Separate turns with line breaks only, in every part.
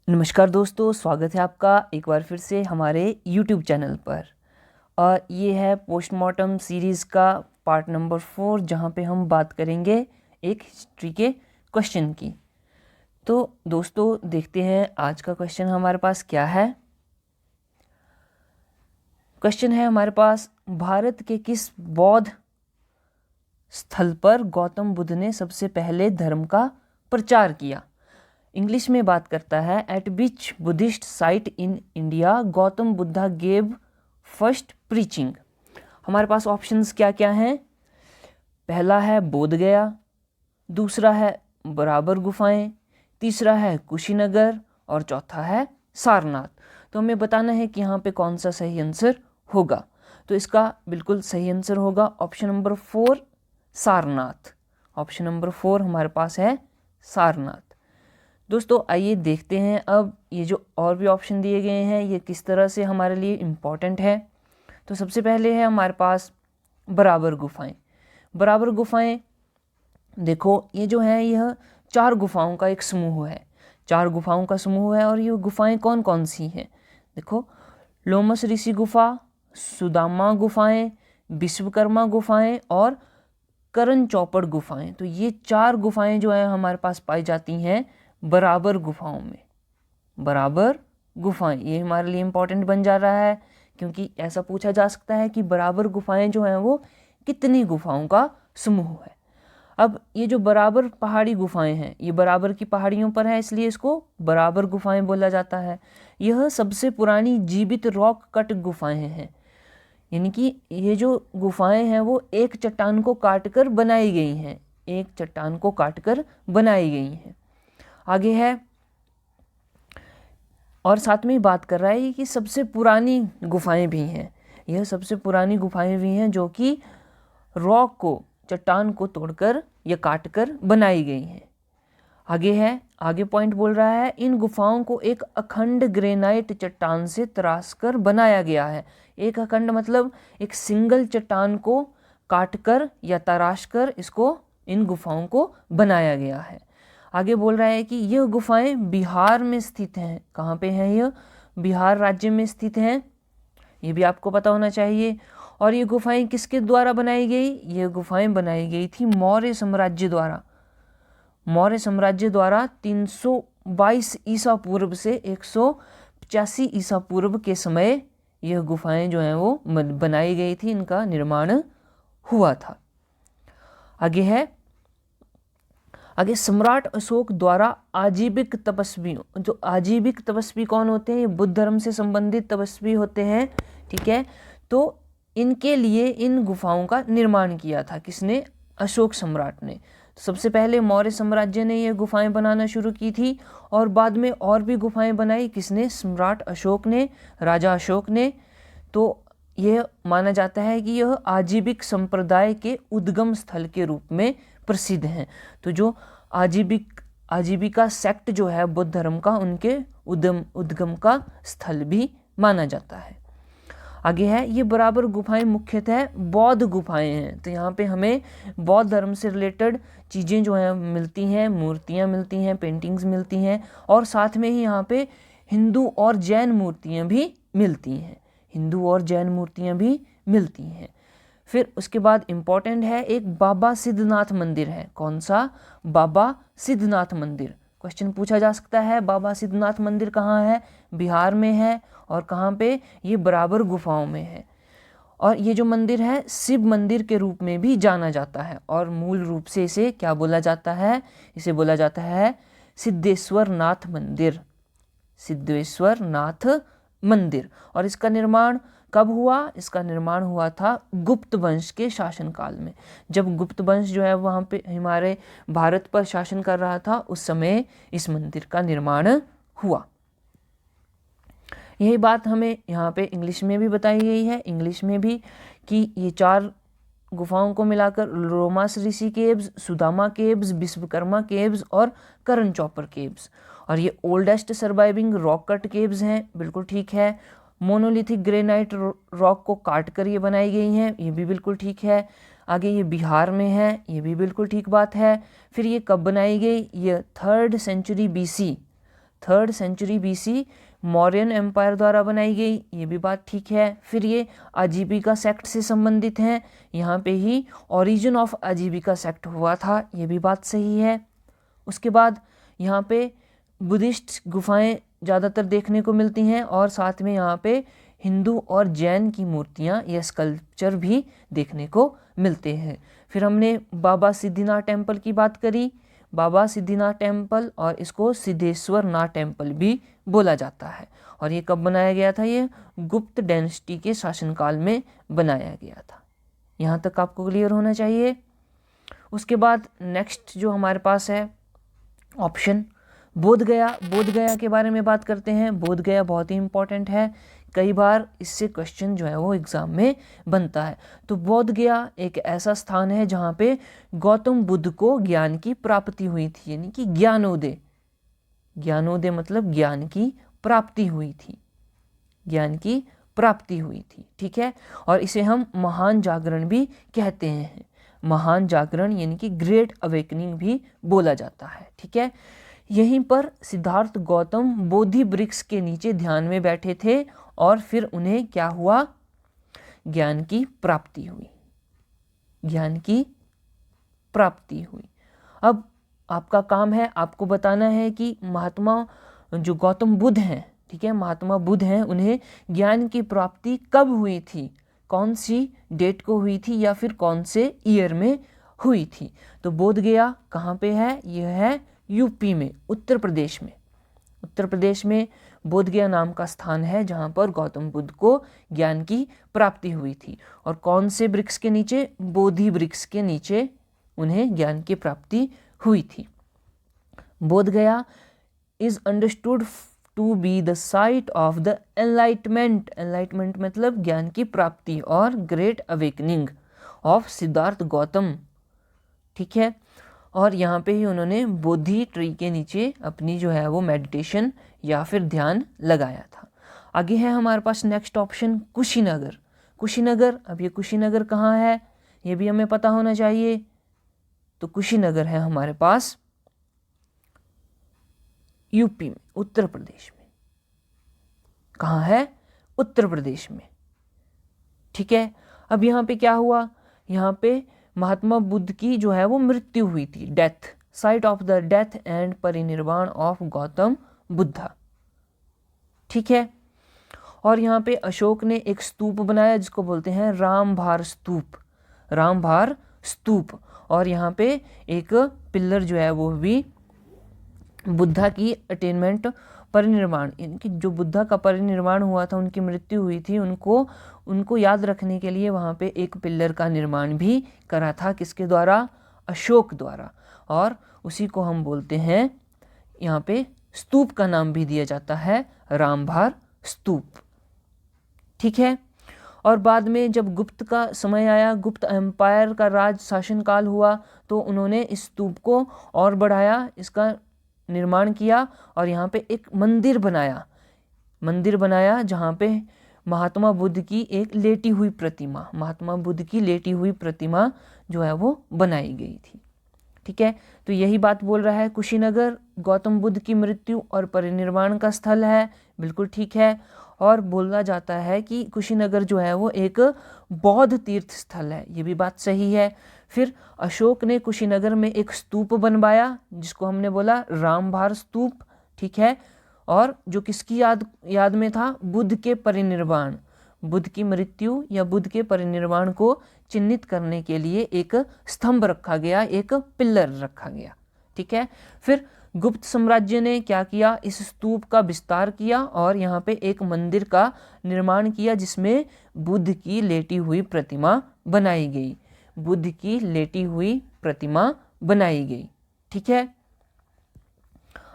नमस्कार दोस्तों, स्वागत है आपका एक बार फिर से हमारे YouTube चैनल पर। और ये है पोस्टमार्टम सीरीज़ का पार्ट नंबर 4, जहाँ पे हम बात करेंगे एक हिस्ट्री के क्वेश्चन की। तो दोस्तों देखते हैं आज का क्वेश्चन हमारे पास क्या है। क्वेश्चन है हमारे पास, भारत के किस बौद्ध स्थल पर गौतम बुद्ध ने सबसे पहले धर्म का प्रचार किया। इंग्लिश में बात करता है, eight which Buddhist site in India Gautam Buddha gave first preaching. हमारे पास ऑप्शंस क्या क्या हैं। पहला है बोध गया, दूसरा है बराबर गुफाएं, तीसरा है कुशीनगर और चौथा है सारनाथ। तो हमें बताना है कि यहाँ पे कौन सा सही आंसर होगा। तो इसका बिल्कुल सही आंसर होगा option number 4 Sarnath. Option number 4 हमारे पास है सारनाथ। दोस्तों आइए देखते हैं अब ये जो और भी ऑप्शन दिए गए हैं ये किस तरह से हमारे लिए इम्पॉर्टेंट है। तो सबसे पहले है हमारे पास बराबर गुफाएं। बराबर गुफाएं देखो, ये जो है यह 4 गुफाओं का एक समूह है। 4 गुफाओं का समूह है और ये गुफाएं कौन कौन सी हैं। देखो, लोमस ऋषि गुफा, सुदामा गुफाएं, विश्वकर्मा गुफाएं और करण चौपड़ गुफाएं। तो ये 4 गुफाएं जो है हमारे पास पाई जाती हैं बराबर गुफाओं में। बराबर गुफाएं ये हमारे लिए इम्पोर्टेंट बन जा रहा है, क्योंकि ऐसा पूछा जा सकता है कि बराबर गुफाएं जो हैं वो कितनी गुफाओं का समूह है। अब ये जो बराबर पहाड़ी गुफाएं हैं ये बराबर की पहाड़ियों पर है, इसलिए इसको बराबर गुफाएं बोला जाता है। यह सबसे पुरानी जीवित रॉक कट गुफाएं हैं, यानी कि ये जो गुफाएं हैं वो एक चट्टान को काटकर बनाई गई हैं। एक चट्टान को काटकर बनाई गई हैं। आगे है और साथ में ही बात कर रहा है कि सबसे पुरानी गुफाएं भी हैं। यह सबसे पुरानी गुफाएं भी हैं जो कि रॉक को, चट्टान को तोड़कर या काटकर बनाई गई हैं। आगे है, आगे पॉइंट बोल रहा है, इन गुफाओं को एक अखंड ग्रेनाइट चट्टान से तराशकर बनाया गया है। एक अखंड मतलब एक सिंगल चट्टान को काटकर या तराशकर इसको, इन गुफाओं को बनाया गया है। आगे बोल रहा है कि यह गुफाएं बिहार में स्थित हैं। कहाँ पे हैं यह? बिहार राज्य में स्थित हैं, ये भी आपको पता होना चाहिए। और ये गुफाएं किसके द्वारा बनाई गई? ये गुफाएं बनाई गई थी मौर्य साम्राज्य द्वारा। मौर्य साम्राज्य द्वारा 322 ईसा पूर्व से 185 ईसा पूर्व के समय यह गुफाएं जो हैं वो बनाई गई थी, इनका निर्माण हुआ था। आगे है, आगे सम्राट अशोक द्वारा आजीविक तपस्वियों, जो आजीविक तपस्वी कौन होते हैं? ये बुद्ध धर्म से संबंधित तपस्वी होते हैं, ठीक है। तो इनके लिए इन गुफाओं का निर्माण किया था किसने? अशोक सम्राट ने। सबसे पहले मौर्य साम्राज्य ने ये गुफाएं बनाना शुरू की थी और बाद में और भी गुफाएं बनाई किसने? सम्राट अशोक ने, राजा अशोक ने। तो यह माना जाता है कि यह आजीविक संप्रदाय के उद्गम स्थल के रूप में प्रसिद्ध हैं। तो जो आजीविका सेक्ट जो है बुद्ध धर्म का, उनके उद्गम का स्थल भी माना जाता है। आगे है, ये बराबर गुफाएं मुख्यतः बौद्ध गुफाएं हैं। तो यहाँ पे हमें बौद्ध धर्म से रिलेटेड चीज़ें जो हैं मिलती हैं, मूर्तियाँ मिलती हैं, पेंटिंग्स मिलती हैं और साथ में ही यहाँ पे हिंदू और जैन मूर्तियाँ भी मिलती हैं। हिंदू और जैन मूर्तियाँ भी मिलती हैं। फिर उसके बाद इम्पॉर्टेंट है, एक बाबा सिद्धनाथ मंदिर है। कौन सा? बाबा सिद्धनाथ मंदिर। क्वेश्चन पूछा जा सकता है, बाबा सिद्धनाथ मंदिर कहाँ है? बिहार में है। और कहाँ पे? ये बराबर गुफाओं में है। और ये जो मंदिर है शिव मंदिर के रूप में भी जाना जाता है और मूल रूप से इसे क्या बोला जाता है? इसे बोला जाता है सिद्धेश्वर नाथ मंदिर। सिद्धेश्वर नाथ मंदिर। और इसका निर्माण कब हुआ? इसका निर्माण हुआ था गुप्त वंश के शासनकाल में। जब गुप्त वंश जो है वहाँ पे हमारे भारत पर शासन कर रहा था, उस समय इस मंदिर का निर्माण हुआ। यही बात हमें यहाँ पे इंग्लिश में भी बताई गई है, इंग्लिश में भी, कि ये 4 गुफाओं को मिलाकर Lomas Rishi caves, Sudama caves, Vishwakarma caves और करण चौपर केव्स। और ये oldest surviving rock cut caves हैं, बिल्कुल ठीक है। मोनोलिथिक ग्रेनाइट रॉक को काट कर ये बनाई गई हैं, ये भी बिल्कुल ठीक है। आगे ये बिहार में है, ये भी बिल्कुल ठीक बात है। फिर ये कब बनाई गई? ये 3rd century BC, 3rd century BC Mauryan empire द्वारा बनाई गई, ये भी बात ठीक है। फिर ये आजीविका सेक्ट से संबंधित हैं, यहाँ पे ही ओरिजिन ऑफ आजीविका सेक्ट हुआ था, ये भी बात सही है। उसके बाद यहाँ पे बुद्धिस्ट गुफाएं ज़्यादातर देखने को मिलती हैं और साथ में यहाँ पे हिंदू और जैन की मूर्तियाँ या स्कल्पचर भी देखने को मिलते हैं। फिर हमने बाबा सिद्धिनाथ टेम्पल की बात करी, बाबा सिद्धिनाथ टेम्पल, और इसको सिद्धेश्वर नाथ टेम्पल भी बोला जाता है। और ये कब बनाया गया था? ये गुप्त डायनेस्टी के शासनकाल में बनाया गया था। यहाँ तक आपको क्लियर होना चाहिए। उसके बाद नेक्स्ट जो हमारे पास है ऑप्शन बोध गया। बोध गया के बारे में बात करते हैं। बोध गया बहुत ही इंपॉर्टेंट है, कई बार इससे क्वेश्चन जो है वो एग्ज़ाम में बनता है। तो बोध गया एक ऐसा स्थान है जहाँ पे गौतम बुद्ध को ज्ञान की प्राप्ति हुई थी, यानी कि ज्ञानोदय। ज्ञानोदय मतलब ज्ञान की प्राप्ति हुई थी, ज्ञान की प्राप्ति हुई थी, ठीक है। और इसे हम महान जागरण भी कहते हैं, महान जागरण यानी कि ग्रेट अवेकनिंग भी बोला जाता है, ठीक है। यहीं पर सिद्धार्थ गौतम बोधि वृक्ष के नीचे ध्यान में बैठे थे और फिर उन्हें क्या हुआ? ज्ञान की प्राप्ति हुई, ज्ञान की प्राप्ति हुई। अब आपका काम है, आपको बताना है कि महात्मा जो गौतम बुद्ध हैं, ठीक है, महात्मा बुद्ध हैं, उन्हें ज्ञान की प्राप्ति कब हुई थी, कौन सी डेट को हुई थी या फिर कौन से ईयर में हुई थी। तो बोध गया कहाँ पे है? यह है यूपी में, उत्तर प्रदेश में। उत्तर प्रदेश में बोध गया नाम का स्थान है जहाँ पर गौतम बुद्ध को ज्ञान की प्राप्ति हुई थी। और कौन से वृक्ष के नीचे? बोधि वृक्ष के नीचे उन्हें ज्ञान की प्राप्ति हुई थी। Bodh Gaya is understood to be the site of the enlightenment. Enlightenment मतलब ज्ञान की प्राप्ति और great awakening of Siddhartha Gautam, ठीक है। और यहाँ पे ही उन्होंने बोधि ट्री के नीचे अपनी जो है वो मेडिटेशन या फिर ध्यान लगाया था। आगे है हमारे पास नेक्स्ट ऑप्शन कुशीनगर। कुशीनगर, अब ये कुशीनगर कहाँ है ये भी हमें पता होना चाहिए। तो कुशीनगर है हमारे पास यूपी में, उत्तर प्रदेश में। कहाँ है? उत्तर प्रदेश में, ठीक है। अब यहाँ पे क्या हुआ? यहाँ पे महात्मा बुद्ध की जो है वो मृत्यु हुई थी, death, site of the death and परिनिर्वाण ऑफ गौतम बुद्धा, ठीक है। और यहाँ पे अशोक ने एक स्तूप बनाया जिसको बोलते हैं रामभार स्तूप, रामभार स्तूप। और यहाँ पे एक पिलर जो है वो भी बुद्धा की अटेनमेंट, परिनिर्वाण, इनकी जो बुद्धा का परिनिर्वाण हुआ था, उनकी मृत्यु हुई थी, उनको याद रखने के लिए वहाँ पे एक पिलर का निर्माण भी करा था। किसके द्वारा? अशोक द्वारा। और उसी को हम बोलते हैं, यहाँ पे स्तूप का नाम भी दिया जाता है रामभार स्तूप, ठीक है। और बाद में जब गुप्त का समय आया, गुप्त एम्पायर का राज शासनकाल हुआ, तो उन्होंने इस स्तूप को और बढ़ाया, इसका निर्माण किया और यहाँ पे एक मंदिर बनाया जहाँ पे महात्मा बुद्ध की एक लेटी हुई प्रतिमा, महात्मा बुद्ध की लेटी हुई प्रतिमा जो है वो बनाई गई थी, ठीक है। तो यही बात बोल रहा है, कुशीनगर गौतम बुद्ध की मृत्यु और परिनिर्वाण का स्थल है, बिल्कुल ठीक है। और बोला जाता है कि कुशीनगर जो है वो एक बौद्ध तीर्थ स्थल है, ये भी बात सही है। फिर अशोक ने कुशीनगर में एक स्तूप बनवाया जिसको हमने बोला रामभार स्तूप, ठीक है। और जो किसकी याद में था? बुद्ध के परिनिर्वाण, बुद्ध की मृत्यु या बुद्ध के परिनिर्वाण को चिन्हित करने के लिए एक स्तंभ रखा गया, एक पिलर रखा गया, ठीक है। फिर गुप्त साम्राज्य ने क्या किया? इस स्तूप का विस्तार किया और यहाँ पे एक मंदिर का निर्माण किया जिसमें बुद्ध की लेटी हुई प्रतिमा बनाई गई, बुद्ध की लेटी हुई प्रतिमा बनाई गई, ठीक है।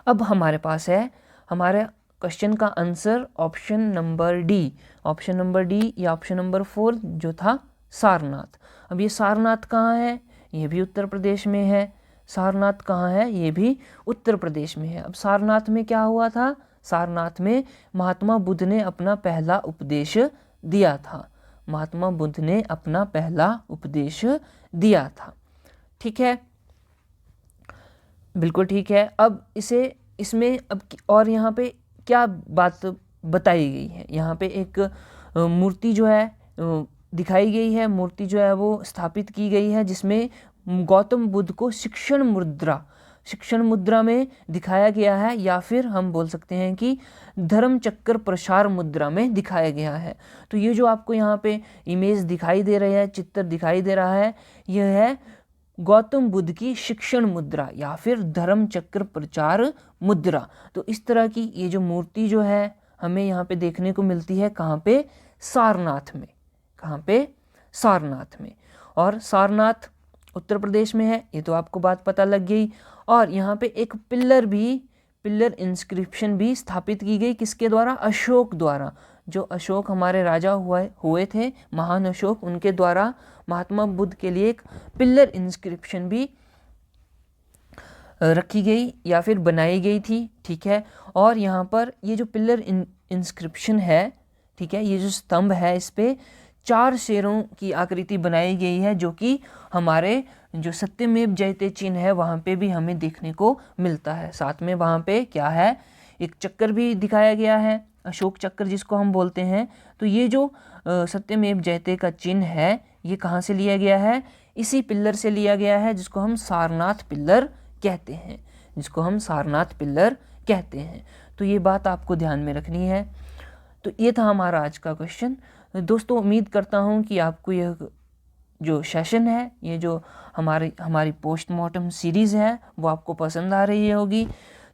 अब हमारे पास है हमारे क्वेश्चन का answer option number D, option number D या ऑप्शन नंबर 4 जो था सारनाथ। अब ये सारनाथ कहाँ है? ये भी उत्तर प्रदेश में है। सारनाथ कहाँ है? ये भी उत्तर प्रदेश में है। अब सारनाथ में क्या हुआ था? सारनाथ में महात्मा बुद्ध ने अपना पहला उपदेश दिया था, महात्मा बुद्ध ने अपना पहला उपदेश दिया था, ठीक है, बिल्कुल ठीक है। अब इसे इसमें और यहाँ पे क्या बात बताई गई है, यहाँ पे एक मूर्ति जो है दिखाई गई है, मूर्ति जो है वो स्थापित की गई है जिसमें गौतम बुद्ध को शिक्षण मुद्रा में दिखाया गया है, या फिर हम बोल सकते हैं कि धर्म चक्र प्रसार मुद्रा में दिखाया गया है। तो ये जो आपको यहाँ पे इमेज दिखाई दे रही है, चित्र दिखाई दे रहा है, यह है गौतम बुद्ध की शिक्षण मुद्रा या फिर धर्म चक्र प्रचार मुद्रा। तो इस तरह की ये जो मूर्ति जो है हमें यहाँ पे देखने को मिलती है, कहाँ पे? सारनाथ में। कहाँ पे? सारनाथ में। और सारनाथ उत्तर प्रदेश में है, ये तो आपको बात पता लग गई। और यहाँ पे एक पिलर इंस्क्रिप्शन भी स्थापित की गई, किसके द्वारा? अशोक द्वारा। जो अशोक हमारे राजा हुए थे, महान अशोक, उनके द्वारा महात्मा बुद्ध के लिए एक पिलर इंस्क्रिप्शन भी रखी गई या फिर बनाई गई थी, ठीक है। और यहाँ पर ये जो पिलर इंस्क्रिप्शन है, ठीक है, ये जो स्तंभ है, इस पे 4 शेरों की आकृति बनाई गई है, जो कि हमारे जो सत्यमेव जयते चिन्ह है वहाँ पे भी हमें देखने को मिलता है। साथ में वहाँ पे क्या है? एक चक्कर भी दिखाया गया है, अशोक चक्र जिसको हम बोलते हैं। तो ये जो सत्यमेव जयते का चिन्ह है, ये कहाँ से लिया गया है? इसी पिलर से लिया गया है, जिसको हम सारनाथ पिलर कहते हैं, तो ये बात आपको ध्यान में रखनी है। तो ये था हमारा आज का क्वेश्चन। दोस्तों, उम्मीद करता हूँ कि आपको यह जो सेशन है, ये जो हमारी पोस्टमार्टम सीरीज़ है, वो आपको पसंद आ रही होगी।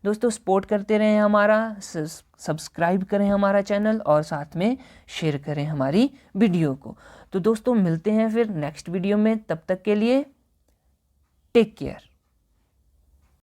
दोस्तों, सपोर्ट करते रहें हमारा, सब्सक्राइब करें हमारा चैनल और साथ में शेयर करें हमारी वीडियो को। तो दोस्तों, मिलते हैं फिर नेक्स्ट वीडियो में, तब तक के लिए टेक केयर।